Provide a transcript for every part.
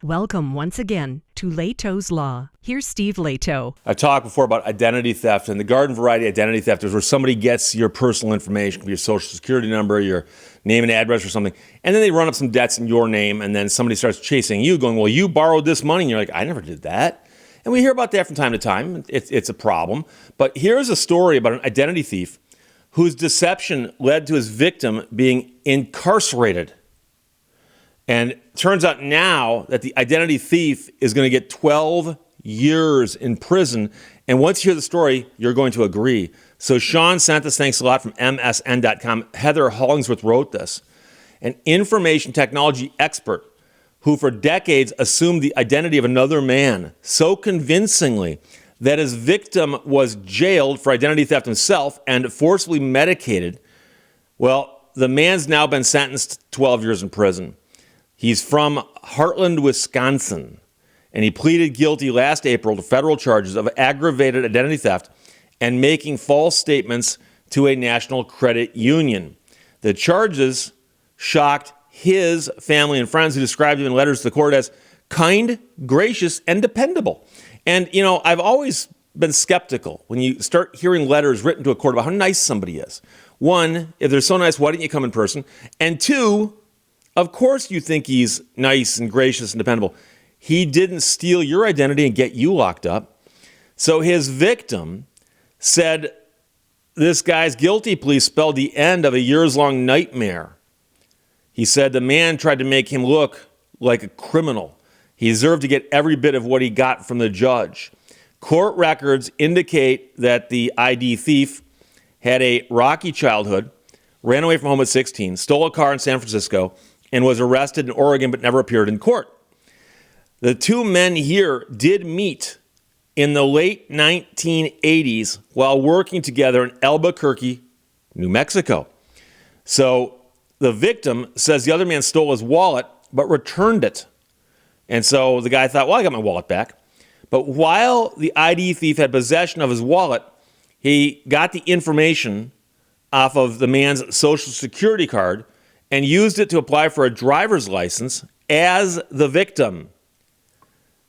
Welcome once again to Lehto's Law. Here's Steve Lehto. I talked before about identity theft, and the garden variety identity theft is where somebody gets your personal information, your social security number, your name and address or something, and then they run up some debts in your name, and then somebody starts chasing you, going, well, you borrowed this money, and you're like, I never did that. And we hear about that from time to time. It's a problem. But here's a story about an identity thief whose deception led to his victim being incarcerated. And it turns out now that the identity thief is going to get 12 years in prison. And once you hear the story, you're going to agree. So Sean sent this, thanks a lot, from MSN.com. Heather Hollingsworth wrote this. An information technology expert who for decades assumed the identity of another man so convincingly that his victim was jailed for identity theft himself and forcibly medicated. Well, the man's now been sentenced to 12 years in prison. He's from Heartland, Wisconsin, and he pleaded guilty last April to federal charges of aggravated identity theft and making false statements to a national credit union. The charges shocked his family and friends, who described him in letters to the court as kind, gracious, and dependable. And, you know, I've always been skeptical when you start hearing letters written to a court about how nice somebody is. One, if they're so nice, why didn't you come in person? And two, of course you think he's nice and gracious and dependable. He didn't steal your identity and get you locked up. So his victim said this guy's guilty plea spelled the end of a years-long nightmare. He said the man tried to make him look like a criminal. He deserved to get every bit of what he got from the judge. Court records indicate that the ID thief had a rocky childhood, ran away from home at 16, stole a car in San Francisco, and was arrested in Oregon but never appeared in court. The two men here did meet in the late 1980s while working together in Albuquerque, New Mexico. So the victim says the other man stole his wallet but returned it. And so the guy thought, well, I got my wallet back. But while the ID thief had possession of his wallet, he got the information off of the man's social security card and used it to apply for a driver's license as the victim.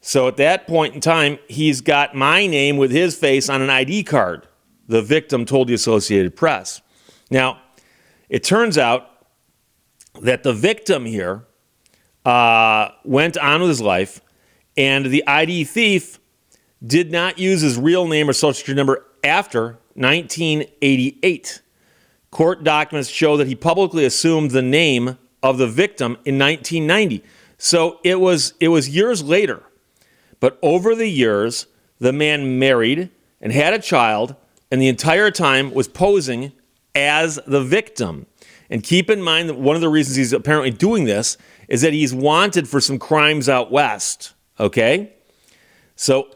So at that point in time, he's got my name with his face on an ID card, the victim told the Associated Press. Now, it turns out that the victim here went on with his life, and the ID thief did not use his real name or social security number after 1988. Court documents show that he publicly assumed the name of the victim in 1990. So it was years later. But over the years, the man married and had a child, and the entire time was posing as the victim. And keep in mind that one of the reasons he's apparently doing this is that he's wanted for some crimes out west. Okay? So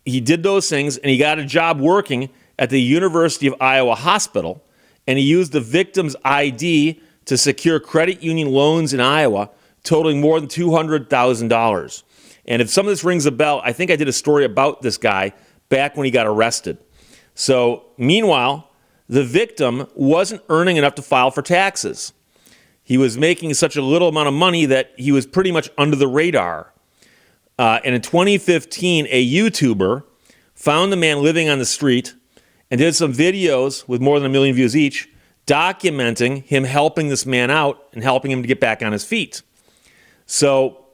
he did those things, and he got a job working at the University of Iowa Hospital, and he used the victim's ID to secure credit union loans in Iowa totaling more than $200,000. And if some of this rings a bell, I think I did a story about this guy back when he got arrested. So meanwhile, the victim wasn't earning enough to file for taxes. He was making such a little amount of money that he was pretty much under the radar. And in 2015, a YouTuber found the man living on the street and did some videos with more than 1 million views each, documenting him helping this man out and helping him to get back on his feet. So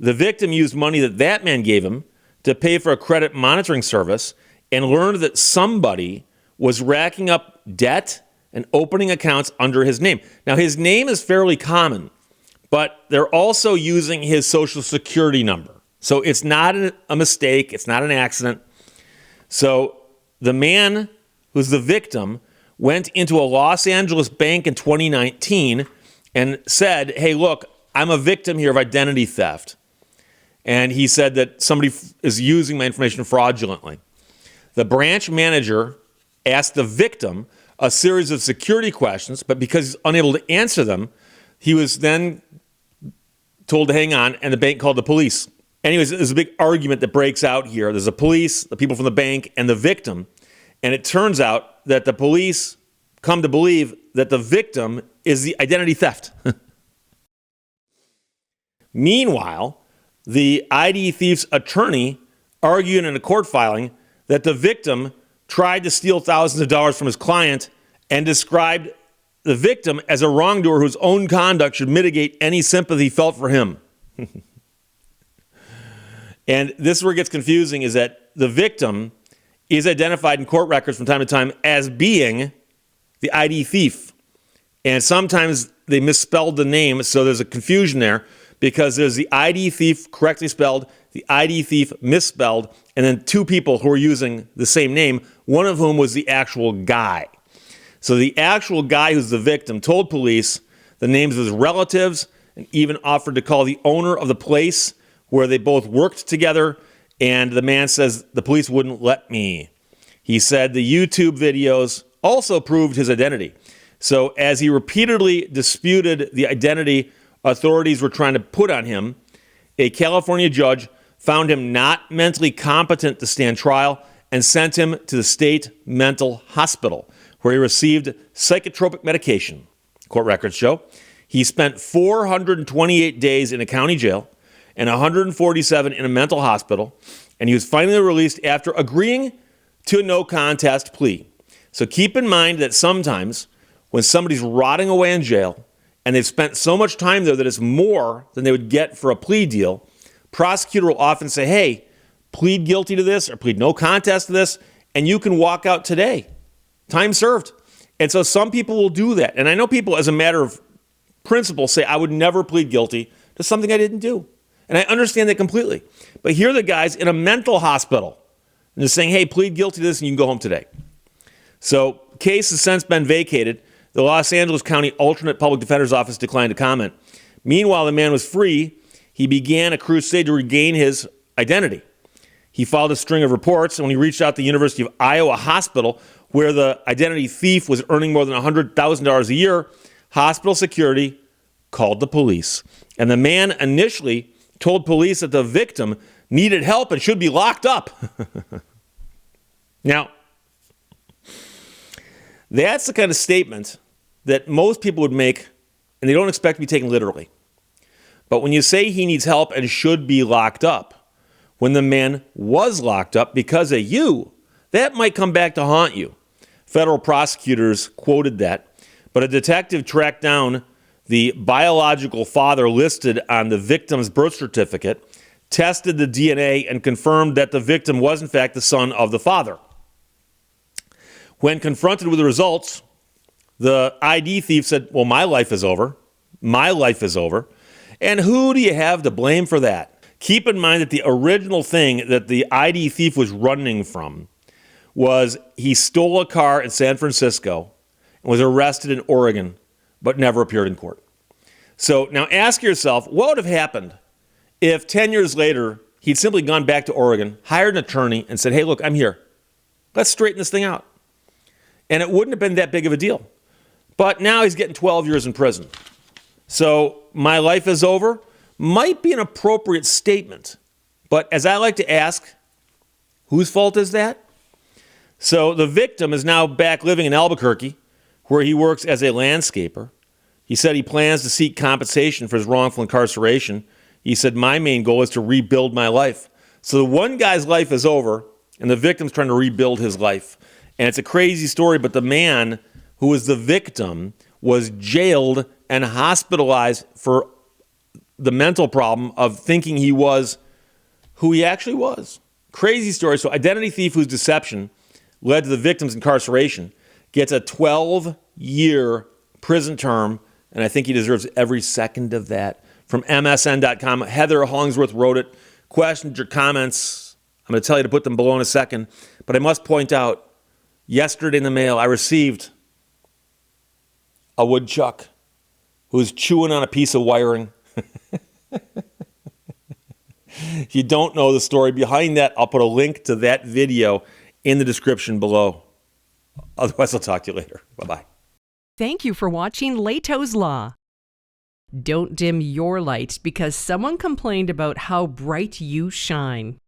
the victim used money that man gave him to pay for a credit monitoring service and learned that somebody was racking up debt and opening accounts under his name. Now, his name is fairly common, but they're also using his social security number. So it's not a mistake. It's not an accident. So the man who's the victim went into a Los Angeles bank in 2019 and said, hey, look, I'm a victim here of identity theft. And he said that somebody is using my information fraudulently. The branch manager asked the victim a series of security questions, but because he's unable to answer them, he was then told to hang on, and the bank called the police. Anyways, there's a big argument that breaks out here. There's the police, the people from the bank, and the victim. And it turns out that the police come to believe that the victim is the identity theft. Meanwhile, the ID thief's attorney argued in a court filing that the victim tried to steal thousands of dollars from his client and described the victim as a wrongdoer whose own conduct should mitigate any sympathy felt for him. And this is where it gets confusing, is that the victim is identified in court records from time to time as being the ID thief. And sometimes they misspelled the name, so there's a confusion there because there's the ID thief correctly spelled, the ID thief misspelled, and then two people who are using the same name, one of whom was the actual guy. So the actual guy who's the victim told police the names of his relatives and even offered to call the owner of the place where they both worked together, and the man says, the police wouldn't let me. He said the YouTube videos also proved his identity. So as he repeatedly disputed the identity authorities were trying to put on him, a California judge found him not mentally competent to stand trial and sent him to the state mental hospital, where he received psychotropic medication. Court records show he spent 428 days in a county jail and 147 in a mental hospital, and he was finally released after agreeing to a no contest plea. So keep in mind that sometimes when somebody's rotting away in jail and they've spent so much time there that it's more than they would get for a plea deal, prosecutor will often say, hey, plead guilty to this or plead no contest to this, and you can walk out today. Time served. And so some people will do that. And I know people, as a matter of principle, say, I would never plead guilty to something I didn't do. And I understand that completely. But here are the guys in a mental hospital and they're saying, hey, plead guilty to this and you can go home today. So case has since been vacated. The Los Angeles County Alternate Public Defender's Office declined to comment. Meanwhile, the man was free. He began a crusade to regain his identity. He filed a string of reports, and when he reached out to the University of Iowa Hospital, where the identity thief was earning more than $100,000 a year, hospital security called the police. And the man initially told police that the victim needed help and should be locked up. Now, that's the kind of statement that most people would make, and they don't expect to be taken literally. But when you say he needs help and should be locked up, when the man was locked up because of you, that might come back to haunt you. Federal prosecutors quoted that, but a detective tracked down the biological father listed on the victim's birth certificate, tested the DNA, and confirmed that the victim was in fact the son of the father. When confronted with the results, the ID thief said, well, my life is over. My life is over. And who do you have to blame for that? Keep in mind that the original thing that the ID thief was running from was he stole a car in San Francisco and was arrested in Oregon, but never appeared in court. So now ask yourself, what would have happened if 10 years later he'd simply gone back to Oregon, hired an attorney, and said, hey, look, I'm here. Let's straighten this thing out. And it wouldn't have been that big of a deal. But now he's getting 12 years in prison. So my life is over might be an appropriate statement. But as I like to ask, whose fault is that? So the victim is now back living in Albuquerque, where he works as a landscaper. He said he plans to seek compensation for his wrongful incarceration. He said, my main goal is to rebuild my life. So the one guy's life is over, and the victim's trying to rebuild his life. And it's a crazy story, but the man who was the victim was jailed and hospitalized for the mental problem of thinking he was who he actually was. Crazy story. So identity thief whose deception led to the victim's incarceration gets a 12-year prison term, and I think he deserves every second of that. From MSN.com, Heather Hollingsworth wrote it. Questions or comments, I'm going to tell you to put them below in a second, but I must point out, yesterday in the mail, I received a woodchuck who was chewing on a piece of wiring. If you don't know the story behind that, I'll put a link to that video in the description below. Otherwise, I'll talk to you later. Bye-bye. Thank you for watching Lehto's Law. Don't dim your light because someone complained about how bright you shine.